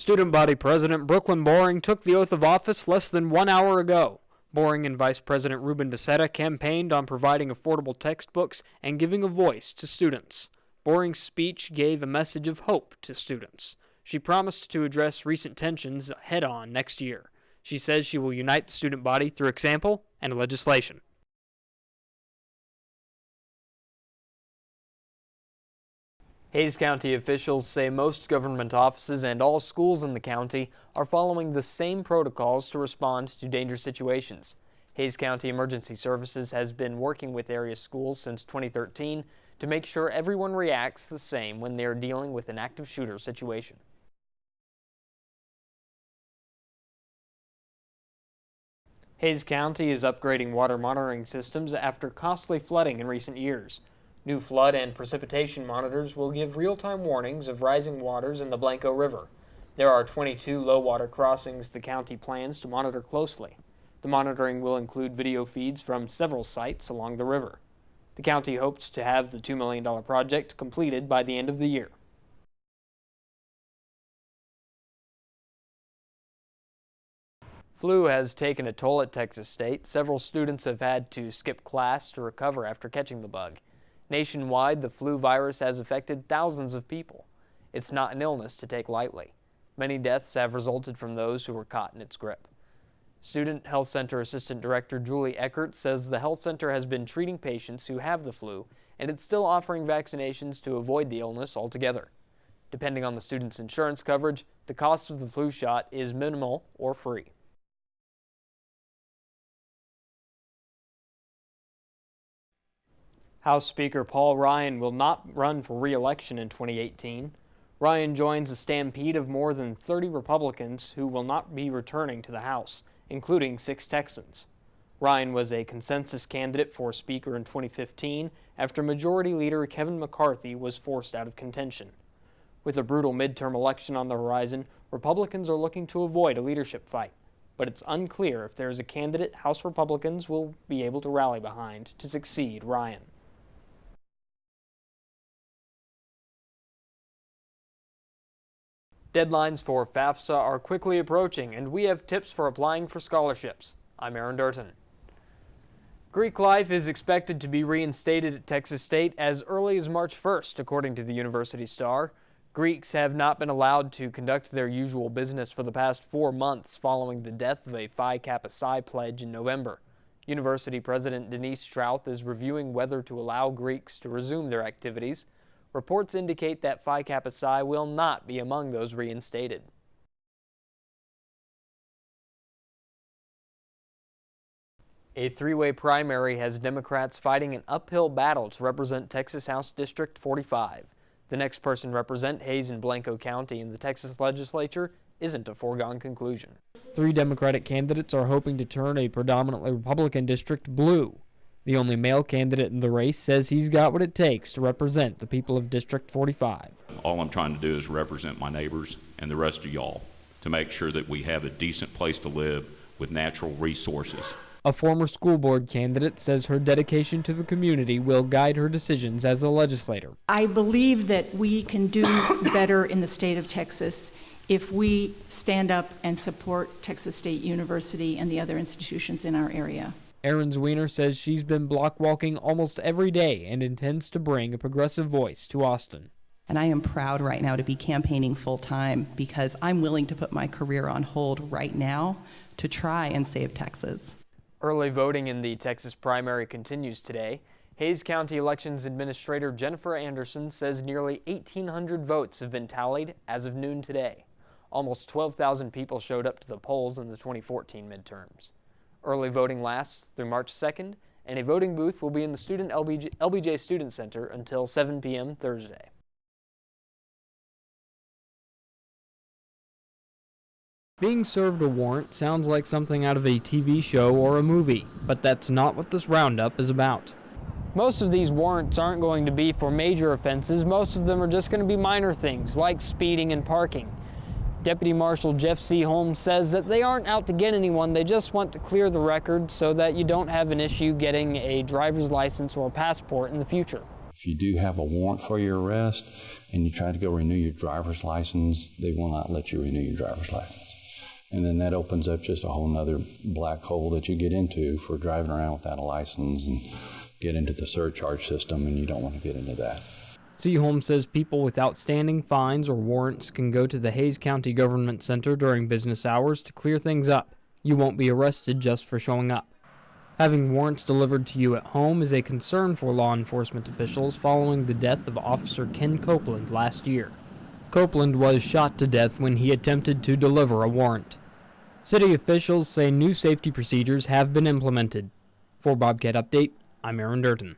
Student body president Brooklyn Boring took the oath of office less than 1 hour ago. Boring and Vice President Ruben Becerra campaigned on providing affordable textbooks and giving a voice to students. Boring's speech gave a message of hope to students. She promised to address recent tensions head-on next year. She says she will unite the student body through example and legislation. Hays County officials say most government offices and all schools in the county are following the same protocols to respond to dangerous situations. Hays County Emergency Services has been working with area schools since 2013 to make sure everyone reacts the same when they are dealing with an active shooter situation. Hays County is upgrading water monitoring systems after costly flooding in recent years. New flood and precipitation monitors will give real-time warnings of rising waters in the Blanco River. There are 22 low-water crossings the county plans to monitor closely. The monitoring will include video feeds from several sites along the river. The county hopes to have the $2 million project completed by the end of the year. Flu has taken a toll at Texas State. Several students have had to skip class to recover after catching the bug. Nationwide, the flu virus has affected thousands of people. It's not an illness to take lightly. Many deaths have resulted from those who were caught in its grip. Student Health Center Assistant Director Julie Eckert says the health center has been treating patients who have the flu, and it's still offering vaccinations to avoid the illness altogether. Depending on the student's insurance coverage, the cost of the flu shot is minimal or free. House Speaker Paul Ryan will not run for re-election in 2018. Ryan joins a stampede of more than 30 Republicans who will not be returning to the House, including 6 Texans. Ryan was a consensus candidate for Speaker in 2015 after Majority Leader Kevin McCarthy was forced out of contention. With a brutal midterm election on the horizon, Republicans are looking to avoid a leadership fight, but it's unclear if there is a candidate House Republicans will be able to rally behind to succeed Ryan. Deadlines for FAFSA are quickly approaching, and we have tips for applying for scholarships. I'm Aaron Derton. Greek life is expected to be reinstated at Texas State as early as March 1st, according to the University Star. Greeks have not been allowed to conduct their usual business for the past 4 months following the death of a Phi Kappa Psi pledge in November. University President Denise Trouth is reviewing whether to allow Greeks to resume their activities. Reports indicate that Phi Kappa Psi will not be among those reinstated. A 3-way primary has Democrats fighting an uphill battle to represent Texas House District 45. The next person to represent Hays and Blanco County in the Texas legislature isn't a foregone conclusion. 3 Democratic candidates are hoping to turn a predominantly Republican district blue. The only male candidate in the race says he's got what it takes to represent the people of District 45. All I'm trying to do is represent my neighbors and the rest of y'all to make sure that we have a decent place to live with natural resources. A former school board candidate says her dedication to the community will guide her decisions as a legislator. I believe that we can do better in the state of Texas if we stand up and support Texas State University and the other institutions in our area. Erin Zwiener says she's been block walking almost every day and intends to bring a progressive voice to Austin. And I am proud right now to be campaigning full-time because I'm willing to put my career on hold right now to try and save Texas. Early voting in the Texas primary continues today. Hays County Elections Administrator Jennifer Anderson says nearly 1,800 votes have been tallied as of noon today. Almost 12,000 people showed up to the polls in the 2014 midterms. Early voting lasts through March 2nd, and a voting booth will be in the LBJ Student Center until 7 p.m. Thursday. Being served a warrant sounds like something out of a TV show or a movie, but that's not what this roundup is about. Most of these warrants aren't going to be for major offenses. Most of them are just going to be minor things, like speeding and parking. Deputy Marshal Jeff C. Holmes says that they aren't out to get anyone, they just want to clear the record so that you don't have an issue getting a driver's license or a passport in the future. If you do have a warrant for your arrest and you try to go renew your driver's license, they will not let you renew your driver's license. And then that opens up just a whole nother black hole that you get into for driving around without a license and get into the surcharge system, and you don't want to get into that. Seaholm says people with outstanding fines or warrants can go to the Hays County Government Center during business hours to clear things up. You won't be arrested just for showing up. Having warrants delivered to you at home is a concern for law enforcement officials following the death of Officer Ken Copeland last year. Copeland was shot to death when he attempted to deliver a warrant. City officials say new safety procedures have been implemented. For Bobcat Update, I'm Aaron Derton.